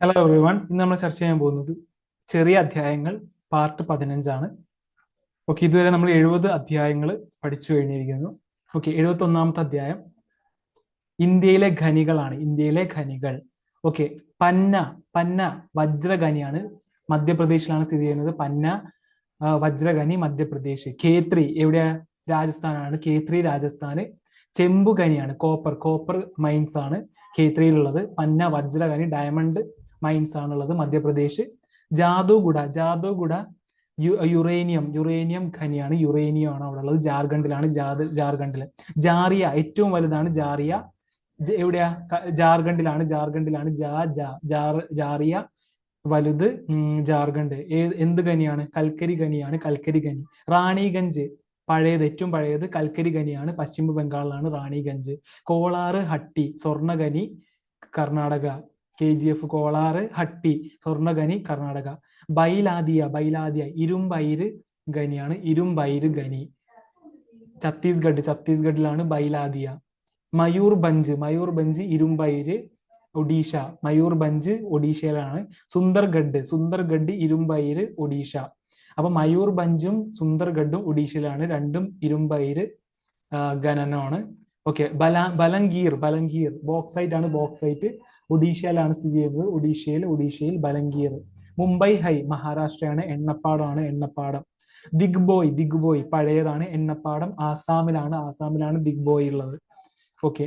Hello everyone. ഇന്ന് നമ്മൾ ചർച്ച ചെയ്യാൻ പോകുന്നത് ചെറിയ അധ്യായങ്ങൾ പാർട്ട് 15 ആണ്. ഓക്കെ, ഇതുവരെ നമ്മൾ 70 അധ്യായങ്ങൾ പഠിച്ചു കഴിഞ്ഞിരിക്കുന്നു. ഓക്കെ, 71ാമത്തെ അധ്യായം ഇന്ത്യയിലെ ഖനികളാണ്. ഇന്ത്യയിലെ ഖനികൾ. ഓക്കെ, പന്ന പന്ന വജ്രഖനിയാണ്. മധ്യപ്രദേശിലാണ് സ്ഥിതി ചെയ്യുന്നത്. പന്ന വജ്രഖനി മധ്യപ്രദേശ്. ഖേത്രി എവിടെയാ? രാജസ്ഥാനാണ്. ഖേത്രി രാജസ്ഥാന്. ചെമ്പുഖനിയാണ്. കോപ്പർ മൈൻസ് ആണ് ഖേത്രിയിലുള്ളത്. പന്ന വജ്രഖനി ഡയമണ്ട് മൈൻസ് ആണുള്ളത് മധ്യപ്രദേശ്. ജാദുഗുഡ യുറേനിയം ഖനിയാണ്. യുറേനിയം ആണ് അവിടെ ഉള്ളത്. ജാർഖണ്ഡിലാണ്. ജാർഖണ്ഡില്. ജാറിയ ഏറ്റവും വലുതാണ്. ജാറിയ എവിടെയാ? ജാർഖണ്ഡിലാണ്. ജാറിയ വലുത്. ജാർഖണ്ഡ്. എന്ത് ഖനിയാണ്? കൽക്കരി ഖനിയാണ്. കൽക്കരി ഖനി. റാണിഗഞ്ച് പഴയത്, ഏറ്റവും പഴയത് കൽക്കരി ഖനിയാണ്. പശ്ചിമ ബംഗാളിലാണ് റാണിഗഞ്ച്. കോളാറ് ഹട്ടി സ്വർണ്ണഖനി കർണാടക. KGF കോളാറ് ഹട്ടി സ്വർണ്ണഖനി കർണാടക. ബൈലാദിയ ഇരുമ്പയിര് ഖനിയാണ്. ഇരുമ്പയിര് ഖനി ഛത്തീസ്ഗഡിലാണ് ബൈലാദിയ. മയൂർഭഞ്ച് ഇരുമ്പയിര് ഒഡീഷ. മയൂർഭഞ്ച് ഒഡീഷയിലാണ്. സുന്ദർഗഡ് ഇരുമ്പയിര് ഒഡീഷ. അപ്പൊ മയൂർഭഞ്ചും സുന്ദർഗഡും ഒഡീഷയിലാണ്. രണ്ടും ഇരുമ്പയിര് ഖനനമാണ്. ഓക്കെ, ബലംഗീർ ബോക്സൈറ്റ് ആണ്. ബോക്സൈറ്റ് ഒഡീഷയിലാണ് സ്ഥിതി ചെയ്യുന്നത്. ഒഡീഷയിൽ ബലംഗീർ. മുംബൈ ഹൈ മഹാരാഷ്ട്രയാണ്. എണ്ണപ്പാടം. ദിഗ്ബോയ് പഴയതാണ്. എണ്ണപ്പാടം ആസാമിലാണ് ദിഗ്ബോയ് ഉള്ളത്. ഓക്കെ,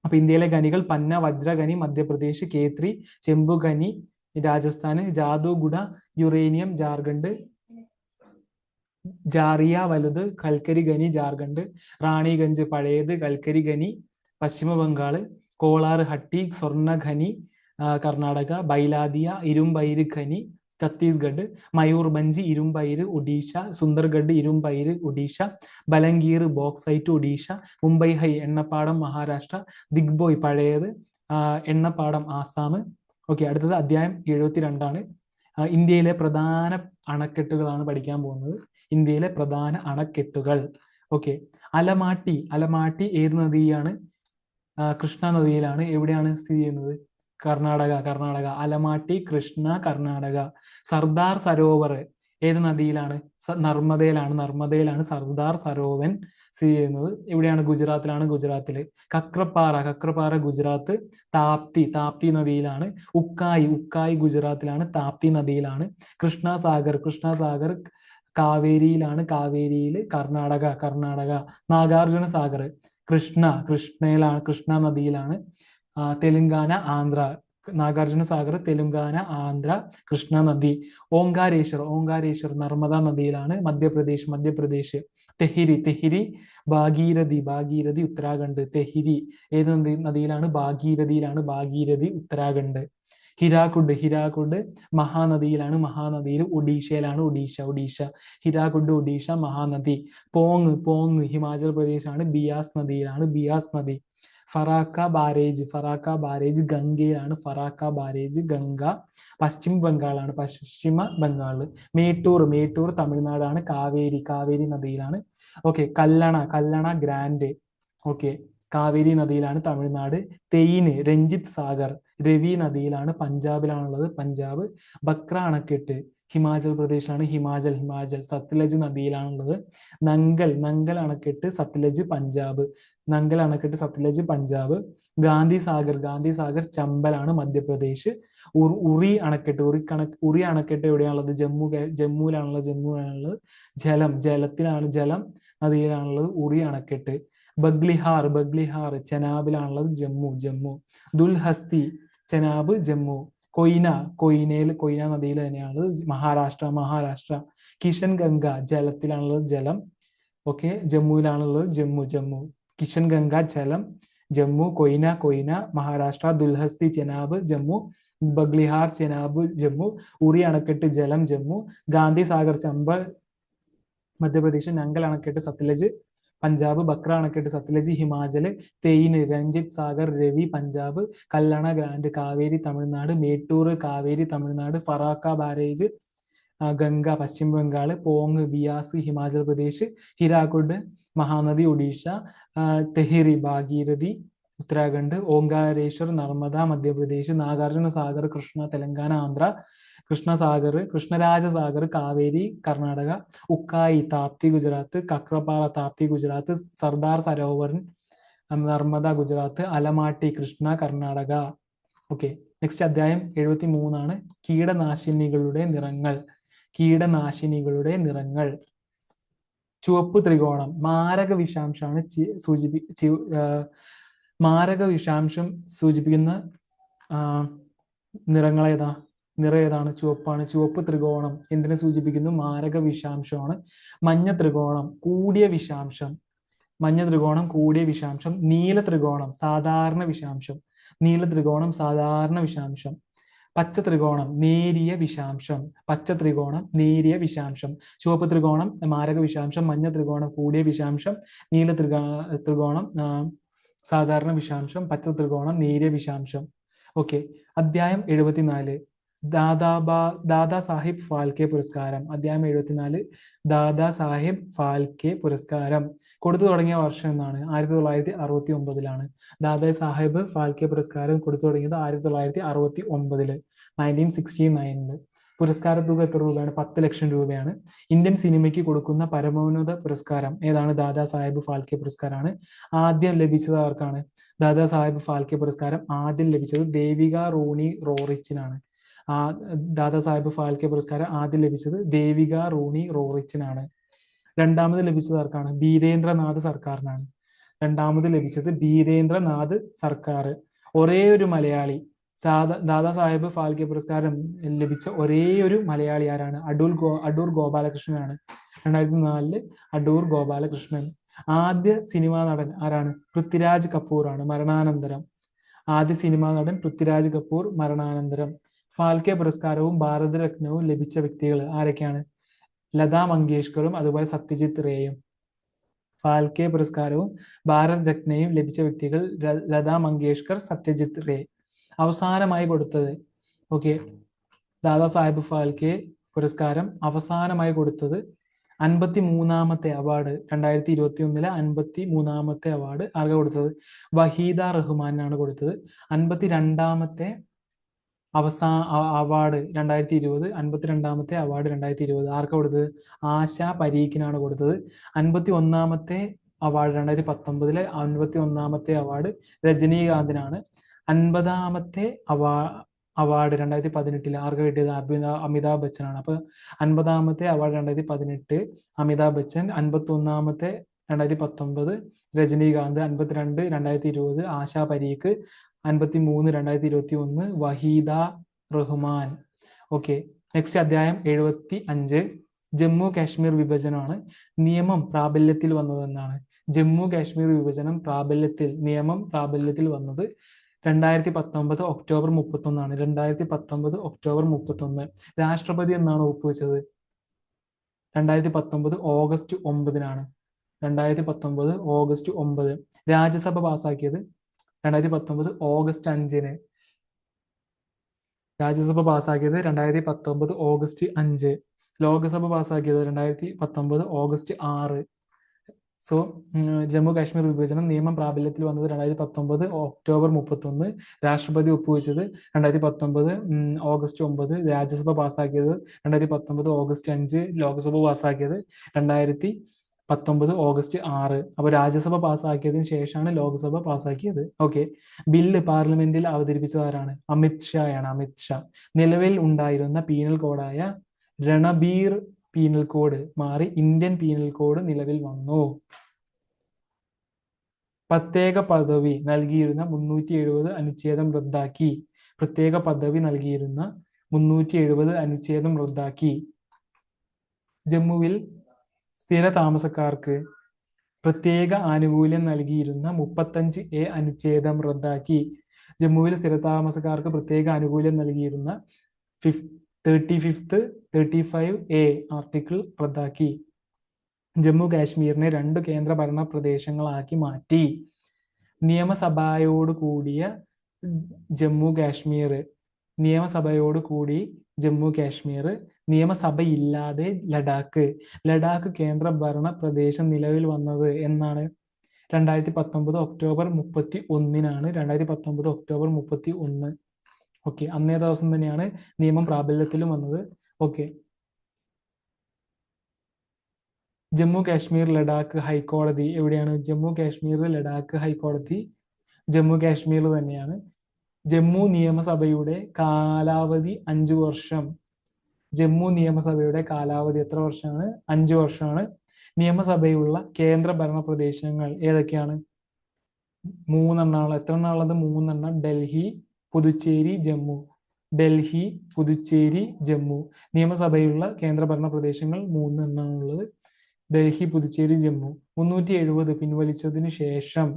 അപ്പൊ ഇന്ത്യയിലെ ഖനികൾ പന്ന വജ്രഖനി മധ്യപ്രദേശ്, ഖേത്രി ചെമ്പുഖനി രാജസ്ഥാന്, ജാദുഗുഡ യുറേനിയം ജാർഖണ്ഡ്, ജാറിയ വലുത് കൽക്കരി ഖനി ജാർഖണ്ഡ്, റാണിഗഞ്ച് പഴയത് കൽക്കരി ഖനി പശ്ചിമ ബംഗാള്, കോളാർ ഹട്ടി സ്വർണ്ണഖനി കർണാടക, ബൈലാദിയ ഇരുമ്പയിര് ഖനി ഛത്തീസ്ഗഡ്, മയൂർഭഞ്ച് ഇരുമ്പയിര് ഒഡീഷ, സുന്ദർഗഡ് ഇരുമ്പയിര് ഒഡീഷ, ബലംഗീർ ബോക്സൈറ്റ് ഒഡീഷ, മുംബൈ ഹൈ എണ്ണപ്പാടം മഹാരാഷ്ട്ര, ദിഗ്ബോയ് പഴയത് എണ്ണപ്പാടം ആസാം. ഓക്കെ, അടുത്തത് അധ്യായം 72ആണ്. ഇന്ത്യയിലെ പ്രധാന അണക്കെട്ടുകളാണ് പഠിക്കാൻ പോകുന്നത്. ഇന്ത്യയിലെ പ്രധാന അണക്കെട്ടുകൾ. ഓക്കെ, അലമാട്ടി ഏത് നദിയാണ്? കൃഷ്ണ നദിയിലാണ്. എവിടെയാണ് സ്ഥിതി ചെയ്യുന്നത്? കർണാടക. അലമാട്ടി കൃഷ്ണ കർണാടക. സർദാർ സരോവർ ഏത് നദിയിലാണ്? നർമ്മദയിലാണ് സർദാർ സരോവർ സ്ഥിതി ചെയ്യുന്നത്. എവിടെയാണ്? ഗുജറാത്തില്. കക്രപ്പാറ ഗുജറാത്ത്. താപ്തി നദിയിലാണ്. ഉക്കായി ഗുജറാത്തിലാണ്. താപ്തി നദിയിലാണ്. കൃഷ്ണസാഗർ കാവേരിയിലാണ്. കാവേരിയില് കർണാടക. നാഗാർജുന സാഗർ കൃഷ്ണ നദിയിലാണ്. തെലുങ്കാന ആന്ധ്ര. നാഗാർജുന സാഗർ തെലുങ്കാന ആന്ധ്ര കൃഷ്ണ നദി. ഓങ്കാരേശ്വർ നർമ്മദ നദിയിലാണ്. മധ്യപ്രദേശ്. തെഹിരി ഭാഗീരഥി ഉത്തരാഖണ്ഡ്. തെഹിരി ഏത് നദിയിലാണ്? ഭാഗീരഥി ഉത്തരാഖണ്ഡ്. ഹിരാക്കുഡ് മഹാനദിയിലാണ്. മഹാനദിയിൽ ഒഡീഷയിലാണ്. ഒഡീഷ. ഹിരാക്കുഡ് ഒഡീഷ മഹാനദി. പോങ് ഹിമാചൽ പ്രദേശാണ്. ബിയാസ് നദിയിലാണ്. ബിയാസ് നദി. ഫറാക്ക ബാരേജ് ഗംഗയിലാണ്. ഫറാക്ക ബാരേജ് ഗംഗ പശ്ചിമ ബംഗാള്. മേട്ടൂർ തമിഴ്നാടാണ്. കാവേരി നദിയിലാണ്. Okay, Kallanai grand. Okay, Kaveri നദിയിലാണ്. തമിഴ്നാട്. തെയ്ന് രഞ്ജിത്ത് സാഗർ രവി നദിയിലാണ്. പഞ്ചാബിലാണുള്ളത്. പഞ്ചാബ്. ബക്ര അണക്കെട്ട് ഹിമാചൽ പ്രദേശാണ്. ഹിമാചൽ. സത്ലജ് നദിയിലാണുള്ളത്. നങ്കൽ അണക്കെട്ട് സത്ലജ് പഞ്ചാബ്. ഗാന്ധി സാഗർ ചമ്പലാണ്. മധ്യപ്രദേശ്. ഉറി അണക്കെട്ട് എവിടെയാണുള്ളത്? ജമ്മുവിലാണുള്ളത്. ജലം നദിയിലാണുള്ളത്. ഉറി അണക്കെട്ട്. ബഗ്ലിഹാർ ചെനാബിലാണുള്ളത്. ജമ്മു. ദുൽഹസ്തി ചെനാബ് ജമ്മു. കൊയ്ന നദിയിൽ തന്നെയാണുള്ളത്. മഹാരാഷ്ട്ര. കിഷൻ ഗംഗ ജലത്തിലാണുള്ളത്. ജലം. ഓക്കെ, ജമ്മുവിലാണുള്ളത്. ജമ്മു. കിഷൻ ഗംഗ ജലം ജമ്മു. കൊയ്ന മഹാരാഷ്ട്ര. ദുൽഹസ്തി ചെനാബ് ജമ്മു. ബഗ്ലിഹാർ ചെനാബ് ജമ്മു. ഉറി അണക്കെട്ട് ജലം ജമ്മു. ഗാന്ധി സാഗർ ചമ്പൽ മധ്യപ്രദേശ്. നങ്കൽ അണക്കെട്ട് സത്ലജ് പഞ്ചാബ്. ബക്ര അണക്കെട്ട് സത്ലജ് ഹിമാചല്. തെയ്ന് രഞ്ജിത്ത് സാഗർ രവി പഞ്ചാബ്. കല്ലണ ഗ്രാൻഡ് കാവേരി തമിഴ്നാട്. മേട്ടൂർ കാവേരി തമിഴ്നാട്. ഫറാക്ക ബാരേജ് ഗംഗ പശ്ചിമ Bengal. Pong Beas Himachal Pradesh. Hirakud Mahanadi Odisha. തെഹിരി Bhagirathi Uttarakhand. Omkareshwar Narmada Madhya Pradesh. Nagarjuna Sagar Krishna Telangana Andhra. Krishnasagar Krishnarajasagar Kaveri Karnataka. ഉക്കായി Tapti Gujarat. കക്രപാറ Tapti Gujarat. Sardar Sarovar Narmada Gujarat. Almatti Krishna Karnataka. Okay, next അധ്യായം 73 കീടനാശിനികളുടെ നിറങ്ങൾ. കീടനാശിനികളുടെ നിറങ്ങൾ. ചുവപ്പ് ത്രികോണം മാരക വിഷാംശമാണ് മാരക വിഷാംശം സൂചിപ്പിക്കുന്ന നിറങ്ങൾ ഏതാ? നിറം ഏതാണ്? ചുവപ്പാണ്. ചുവപ്പ് ത്രികോണം എന്തിനെ സൂചിപ്പിക്കുന്നു? മാരക വിഷാംശമാണ്. മഞ്ഞ ത്രികോണം കൂടിയ വിഷാംശം. മഞ്ഞ ത്രികോണം കൂടിയ വിഷാംശം. നീല ത്രികോണം സാധാരണ വിഷാംശം. നീല ത്രികോണം സാധാരണ വിഷാംശം. പച്ച ത്രികോണം നേരിയ വിഷാംശം. പച്ച ത്രികോണം നേരിയ വിഷാംശം. ചുവപ്പ് ത്രികോണം മാരക വിഷാംശം. മഞ്ഞ ത്രികോണം കൂടിയ വിഷാംശം. നീല ത്രികോണം സാധാരണ വിഷാംശം. പച്ച ത്രികോണം നേരിയ വിഷാംശം. ഓക്കെ, അധ്യായം 74 ദാദാ സാഹിബ് ഫാൽക്കെ പുരസ്കാരം. അധ്യായം 74 ദാദാ സാഹിബ് ഫാൽക്കെ പുരസ്കാരം കൊടുത്തു തുടങ്ങിയ വർഷം എന്നാണ്? 1969 ദാദാ സാഹിബ് ഫാൽക്കെ പുരസ്കാരം കൊടുത്തു തുടങ്ങിയത് 1969, 1969. പുരസ്കാര തുക എത്ര രൂപയാണ്? 10 ലക്ഷം രൂപയാണ്. ഇന്ത്യൻ സിനിമയ്ക്ക് കൊടുക്കുന്ന പരമോന്നത പുരസ്കാരം ഏതാണ്? ദാദാ സാഹിബ് ഫാൽക്കെ പുരസ്കാരമാണ്. ആദ്യം ലഭിച്ചത് ആർക്കാണ്? ദാദാ സാഹിബ് ഫാൽക്കെ പുരസ്കാരം ആദ്യം ലഭിച്ചത് ദേവിക റോണി റോറിച്ചിനാണ്. ദാദാ സാഹിബ് ഫാൽക്കെ പുരസ്കാരം ആദ്യം ലഭിച്ചത് ദേവിക റോണി റോറിച്ചിനാണ്. രണ്ടാമത് ലഭിച്ചത് ആർക്കാണ്? ബീരേന്ദ്രനാഥ് സർക്കാരിനാണ്. രണ്ടാമത് ലഭിച്ചത് ബീരേന്ദ്രനാഥ് സർക്കാർ. ഒരേ ഒരു മലയാളി ദാദാ സാഹിബ് ഫാൽക്കെ പുരസ്കാരം ലഭിച്ച ഒരേ ഒരു മലയാളി ആരാണ്? അടൂർ ഗോപാലകൃഷ്ണനാണ്. 2004 അടൂർ ഗോപാലകൃഷ്ണൻ. ആദ്യ സിനിമാ നടൻ ആരാണ്? പൃഥ്വിരാജ് കപൂർ ആണ്, മരണാനന്തരം. ആദ്യ സിനിമാ നടൻ പൃഥ്വിരാജ് കപൂർ, മരണാനന്തരം. ഫാൽക്കെ പുരസ്കാരവും ഭാരതരത്നവും ലഭിച്ച വ്യക്തികൾ ആരൊക്കെയാണ്? ലതാ മങ്കേഷ്കറും അതുപോലെ സത്യജിത് റേയും. ഫാൽക്കെ പുരസ്കാരവും ഭാരത് രത്നയും ലഭിച്ച വ്യക്തികൾ ലതാ മങ്കേഷ്കർ, സത്യജിത് റേ. അവസാനമായി കൊടുത്തത് ഓക്കെ, ദാദാ സാഹിബ് ഫാൽക്കെ പുരസ്കാരം അവസാനമായി കൊടുത്തത് 53ാമത്തെ അവാർഡ് 2021 53ാമത്തെ അവാർഡ് ആർക്കാ കൊടുത്തത്? വഹീദ റഹ്മാനാണ് കൊടുത്തത്. 52ാമത്തെ അവാർഡ് 2020, 52ാമത്തെ അവാർഡ് 2020 ആർക്കാ കൊടുത്തത്? ആശ പരീഖിനാണ് കൊടുത്തത്. 51ാമത്തെ അവാർഡ് 2019 51ാമത്തെ അവാർഡ് രജനീകാന്തിനാണ്. 50ാമത്തെ അവാർഡ് 2018 ആർക്ക് കിട്ടിയത്? അമിതാഭ് ബച്ചനാണ്. അപ്പൊ 50ാമത്തെ അവാർഡ് 2018 അമിതാഭ് ബച്ചൻ. 51ാമത്തെ 2019 രജനീകാന്ത്. 52 2020 ആശ പരീഖ്. 53 2021 വഹീദ റഹ്മാൻ. ഓക്കെ, നെക്സ്റ്റ് അധ്യായം 75 ജമ്മു കാശ്മീർ വിഭജനമാണ്. നിയമം പ്രാബല്യത്തിൽ വന്നതെന്നാണ്? ജമ്മു കാശ്മീർ വിഭജനം നിയമം പ്രാബല്യത്തിൽ വന്നത് 2019 ഒക്ടോബർ 31. 2019 ഒക്ടോബർ 31. രാഷ്ട്രപതി എന്നാണ് ഒപ്പുവെച്ചത്? 2019 ഓഗസ്റ്റ് 9. 2019 ഓഗസ്റ്റ് 9. രാജ്യസഭ പാസാക്കിയത് 2019 ഓഗസ്റ്റ് 5. രാജ്യസഭ പാസാക്കിയത് 2019 ഓഗസ്റ്റ് 5. ലോക്സഭ പാസാക്കിയത് 2019 ഓഗസ്റ്റ് 6. സോ ജമ്മു കാശ്മീർ വിഭജനം നിയമം പ്രാബല്യത്തിൽ വന്നത് 2019 ഒക്ടോബർ 31. രാഷ്ട്രപതി ഒപ്പുവെച്ചത് 2019 ഓഗസ്റ്റ് 9. രാജ്യസഭ പാസാക്കിയത് 2019 ഓഗസ്റ്റ് 5. ലോക്സഭ പാസാക്കിയത് 2019 ഓഗസ്റ്റ് 6. അപ്പൊ രാജ്യസഭ പാസാക്കിയതിനു ശേഷമാണ് ലോക്സഭ പാസാക്കിയത്. ഓക്കെ, ബില്ല് പാർലമെന്റിൽ അവതരിപ്പിച്ചതാരാണ്? അമിത് ഷായാണ്. അമിത് ഷാ. നിലവിൽ ഉണ്ടായിരുന്ന പീനൽ കോഡായ രണബീർ പീനൽ കോഡ് മാറി ഇന്ത്യൻ പീനൽ കോഡ് നിലവിൽ വന്നു. പ്രത്യേക പദവി നൽകിയിരുന്ന 370 അനുച്ഛേദം റദ്ദാക്കി. പ്രത്യേക പദവി നൽകിയിരുന്ന 370 അനുച്ഛേദം റദ്ദാക്കി. ജമ്മുവിൽ സ്ഥിര താമസക്കാർക്ക് പ്രത്യേക ആനുകൂല്യം നൽകിയിരുന്ന 35A അനുച്ഛേദം റദ്ദാക്കി. ജമ്മുവിൽ സ്ഥിരതാമസക്കാർക്ക് പ്രത്യേക ആനുകൂല്യം നൽകിയിരുന്ന 35th 35A ആർട്ടിക്കിൾ റദ്ദാക്കി. ജമ്മു കാശ്മീരിനെ 2 കേന്ദ്രഭരണ പ്രദേശങ്ങളാക്കി മാറ്റി. നിയമസഭയോട് കൂടിയ ജമ്മു കാശ്മീർ. നിയമസഭയോട് കൂടി ജമ്മു കാശ്മീർ. നിയമസഭയില്ലാതെ ലഡാക്ക്. ലഡാക്ക് കേന്ദ്രഭരണ പ്രദേശം നിലവിൽ വന്നത് എന്നാണ്? 2019 ഒക്ടോബർ 31-നാണ്. 2019 ഒക്ടോബർ 31. ഓക്കെ, അന്നേ ദിവസം തന്നെയാണ് നിയമം പ്രാബല്യത്തിലും വന്നത്. ഓക്കെ, ജമ്മു കാശ്മീർ ലഡാക്ക് ഹൈക്കോടതി എവിടെയാണ്? ജമ്മു കാശ്മീർ ലഡാക്ക് ഹൈക്കോടതി ജമ്മു കാശ്മീർ തന്നെയാണ്. ജമ്മു നിയമസഭയുടെ കാലാവധി 5 വർഷം. ജമ്മു നിയമസഭയുടെ കാലാവധി എത്ര വർഷമാണ്? 5 വർഷമാണ്. നിയമസഭയുള്ള കേന്ദ്ര ഭരണ പ്രദേശങ്ങൾ ഏതൊക്കെയാണ്? 3 എണ്ണമാണ്. എത്ര എണ്ണം ഉള്ളത്? 3 എണ്ണം. ഡൽഹി, പുതുച്ചേരി, ജമ്മു. ഡൽഹി, പുതുച്ചേരി, ജമ്മു. നിയമസഭയുള്ള കേന്ദ്രഭരണ പ്രദേശങ്ങൾ 3 എണ്ണമാണുള്ളത്. ഡൽഹി, പുതുച്ചേരി, ജമ്മു. 370 പിൻവലിച്ചതിനു ശേഷം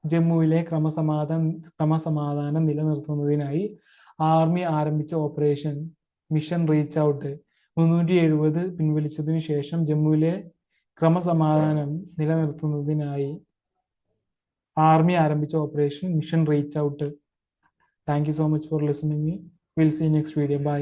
ജമ്മുവിലെ ക്രമസമാധാനം നിലനിർത്തുന്നതിനായി ആർമി ആരംഭിച്ച ഓപ്പറേഷൻ മിഷൻ റീച്ച് ഔട്ട്. 370 പിൻവലിച്ചതിനു ശേഷം ജമ്മുവിലെ ക്രമസമാധാനം നിലനിർത്തുന്നതിനായി ആർമി ആരംഭിച്ച operation mission reach out. Thank you so much for listening. Will see next video. By.